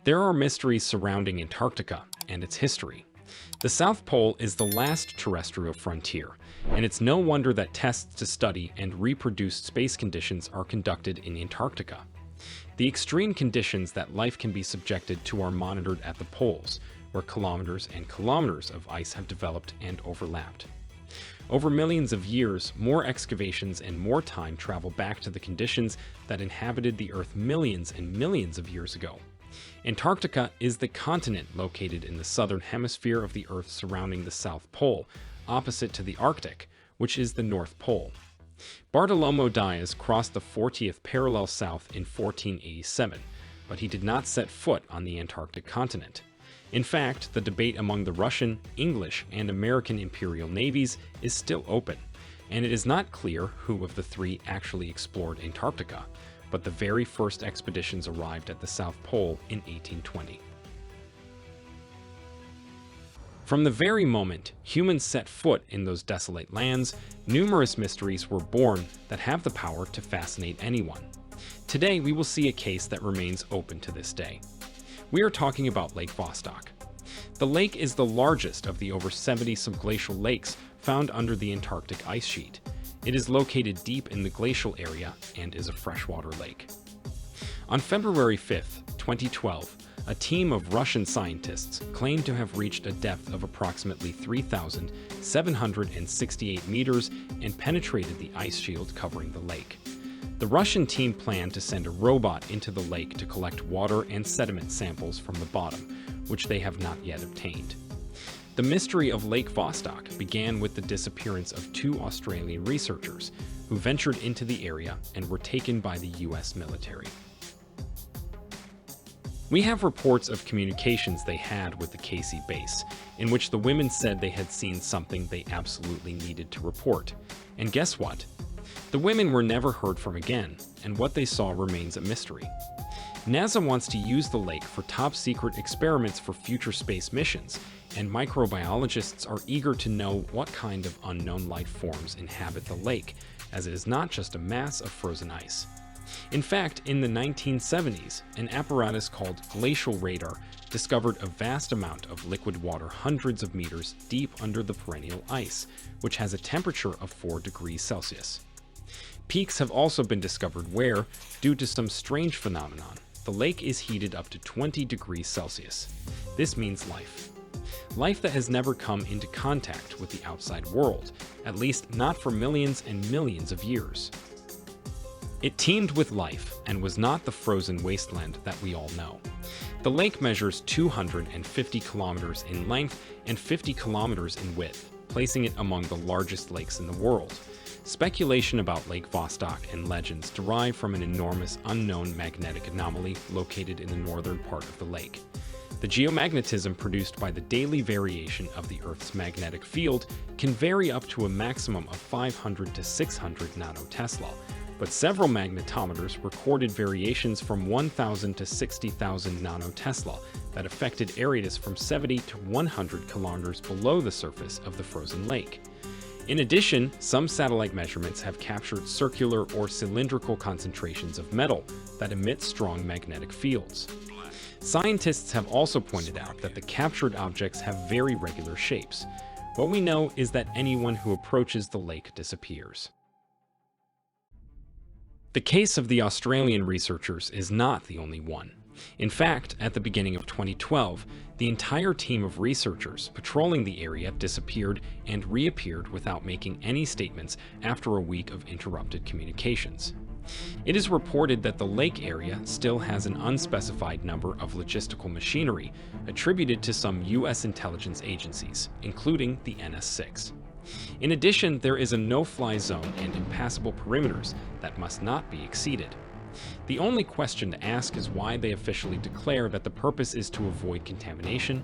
There are mysteries surrounding Antarctica and its history. The South Pole is the last terrestrial frontier, and it's no wonder that tests to study and reproduce space conditions are conducted in Antarctica. The extreme conditions that life can be subjected to are monitored at the poles, where kilometers and kilometers of ice have developed and overlapped. Over millions of years, more excavations and more time travel back to the conditions that inhabited the Earth millions and millions of years ago. Antarctica is the continent located in the southern hemisphere of the Earth surrounding the South Pole, opposite to the Arctic, which is the North Pole. Bartolomé Diaz crossed the 40th parallel south in 1487, but he did not set foot on the Antarctic continent. In fact, the debate among the Russian, English, and American imperial navies is still open, and it is not clear who of the three actually explored Antarctica, but the very first expeditions arrived at the South Pole in 1820. From the very moment humans set foot in those desolate lands, numerous mysteries were born that have the power to fascinate anyone. Today, we will see a case that remains open to this day. We are talking about Lake Vostok. The lake is the largest of the over 70 subglacial lakes found under the Antarctic ice sheet. It is located deep in the glacial area and is a freshwater lake. On February 5, 2012, a team of Russian scientists claimed to have reached a depth of approximately 3,768 meters and penetrated the ice shield covering the lake. The Russian team planned to send a robot into the lake to collect water and sediment samples from the bottom, which they have not yet obtained. The mystery of Lake Vostok began with the disappearance of two Australian researchers who ventured into the area and were taken by the US military. We have reports of communications they had with the Casey base, in which the women said they had seen something they absolutely needed to report. And guess what? The women were never heard from again, and what they saw remains a mystery. NASA wants to use the lake for top-secret experiments for future space missions, and microbiologists are eager to know what kind of unknown life forms inhabit the lake, as it is not just a mass of frozen ice. In fact, in the 1970s, an apparatus called glacial radar discovered a vast amount of liquid water hundreds of meters deep under the perennial ice, which has a temperature of 4 degrees Celsius. Peaks have also been discovered where, due to some strange phenomenon, the lake is heated up to 20 degrees Celsius. This means life. Life that has never come into contact with the outside world, at least not for millions and millions of years. It teemed with life and was not the frozen wasteland that we all know. The lake measures 250 kilometers in length and 50 kilometers in width, placing it among the largest lakes in the world. Speculation about Lake Vostok and legends derive from an enormous unknown magnetic anomaly located in the northern part of the lake. The geomagnetism produced by the daily variation of the Earth's magnetic field can vary up to a maximum of 500 to 600 nanotesla, but several magnetometers recorded variations from 1,000 to 60,000 nanotesla that affected areas from 70 to 100 kilometers below the surface of the frozen lake. In addition, some satellite measurements have captured circular or cylindrical concentrations of metal that emit strong magnetic fields. Scientists have also pointed out that the captured objects have very regular shapes. What we know is that anyone who approaches the lake disappears. The case of the Australian researchers is not the only one. In fact, at the beginning of 2012, the entire team of researchers patrolling the area disappeared and reappeared without making any statements after a week of interrupted communications. It is reported that the lake area still has an unspecified number of logistical machinery attributed to some U.S. intelligence agencies, including the NS-6. In addition, there is a no-fly zone and impassable perimeters that must not be exceeded. The only question to ask is why they officially declare that the purpose is to avoid contamination.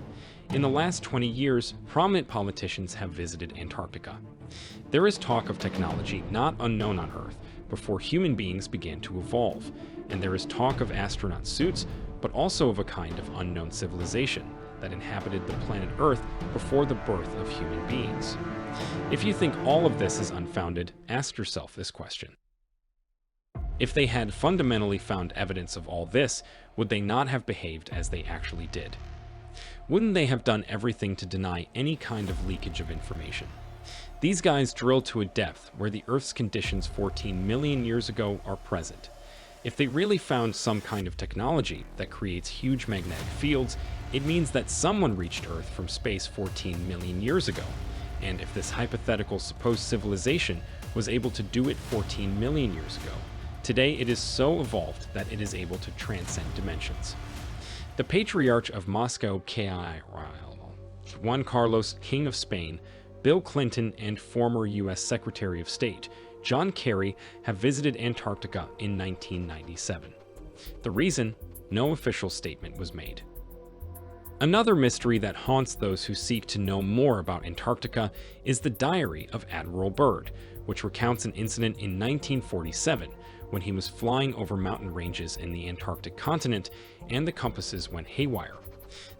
In the last 20 years, prominent politicians have visited Antarctica. There is talk of technology not unknown on Earth before human beings began to evolve, and there is talk of astronaut suits, but also of a kind of unknown civilization that inhabited the planet Earth before the birth of human beings. If you think all of this is unfounded, ask yourself this question. If they had fundamentally found evidence of all this, would they not have behaved as they actually did? Wouldn't they have done everything to deny any kind of leakage of information? These guys drilled to a depth where the Earth's conditions 14 million years ago are present. If they really found some kind of technology that creates huge magnetic fields, it means that someone reached Earth from space 14 million years ago. And if this hypothetical supposed civilization was able to do it 14 million years ago, today it is so evolved that it is able to transcend dimensions. The Patriarch of Moscow, Juan Carlos, King of Spain, Bill Clinton, and former U.S. Secretary of State John Kerry have visited Antarctica in 1997. The reason? No official statement was made. Another mystery that haunts those who seek to know more about Antarctica is the diary of Admiral Byrd, which recounts an incident in 1947 when he was flying over mountain ranges in the Antarctic continent and the compasses went haywire.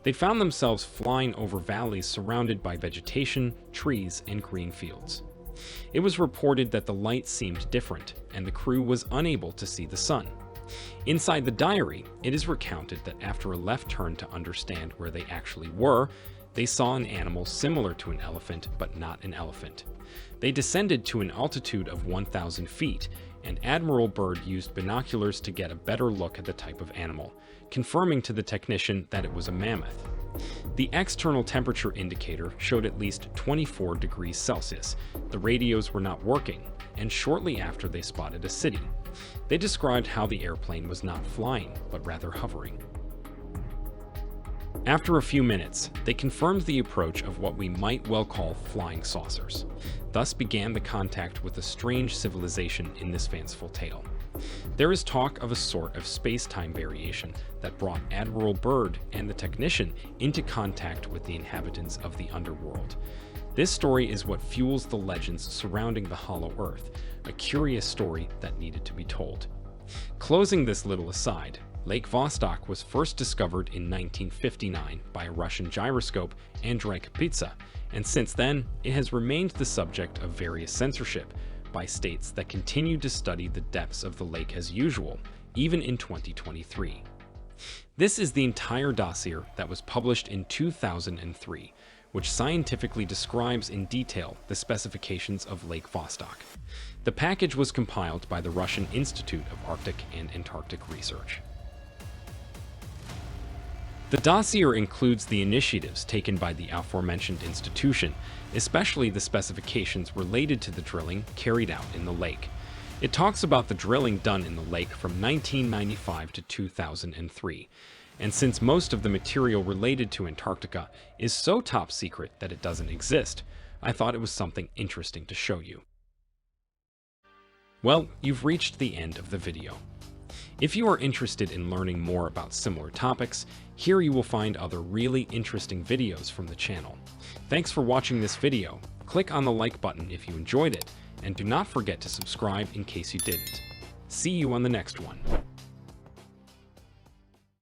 They found themselves flying over valleys surrounded by vegetation, trees, and green fields. It was reported that the light seemed different, and the crew was unable to see the sun. Inside the diary, it is recounted that after a left turn to understand where they actually were, they saw an animal similar to an elephant, but not an elephant. They descended to an altitude of 1,000 feet, and Admiral Byrd used binoculars to get a better look at the type of animal, confirming to the technician that it was a mammoth. The external temperature indicator showed at least 24 degrees Celsius. The radios were not working, and shortly after they spotted a city. They described how the airplane was not flying, but rather hovering. After a few minutes, they confirmed the approach of what we might well call flying saucers. Thus began the contact with a strange civilization in this fanciful tale. There is talk of a sort of space-time variation that brought Admiral Byrd and the technician into contact with the inhabitants of the underworld. This story is what fuels the legends surrounding the Hollow Earth, a curious story that needed to be told. Closing this little aside, Lake Vostok was first discovered in 1959 by a Russian gyroscope, Andrei Kapitsa, and since then, it has remained the subject of various censorship by states that continue to study the depths of the lake as usual, even in 2023. This is the entire dossier that was published in 2003, which scientifically describes in detail the specifications of Lake Vostok. The package was compiled by the Russian Institute of Arctic and Antarctic Research. The dossier includes the initiatives taken by the aforementioned institution, especially the specifications related to the drilling carried out in the lake. It talks about the drilling done in the lake from 1995 to 2003, and since most of the material related to Antarctica is so top secret that it doesn't exist, I thought it was something interesting to show you. Well, you've reached the end of the video. If you are interested in learning more about similar topics, here you will find other really interesting videos from the channel. Thanks for watching this video. Click on the like button if you enjoyed it, and do not forget to subscribe in case you didn't. See you on the next one.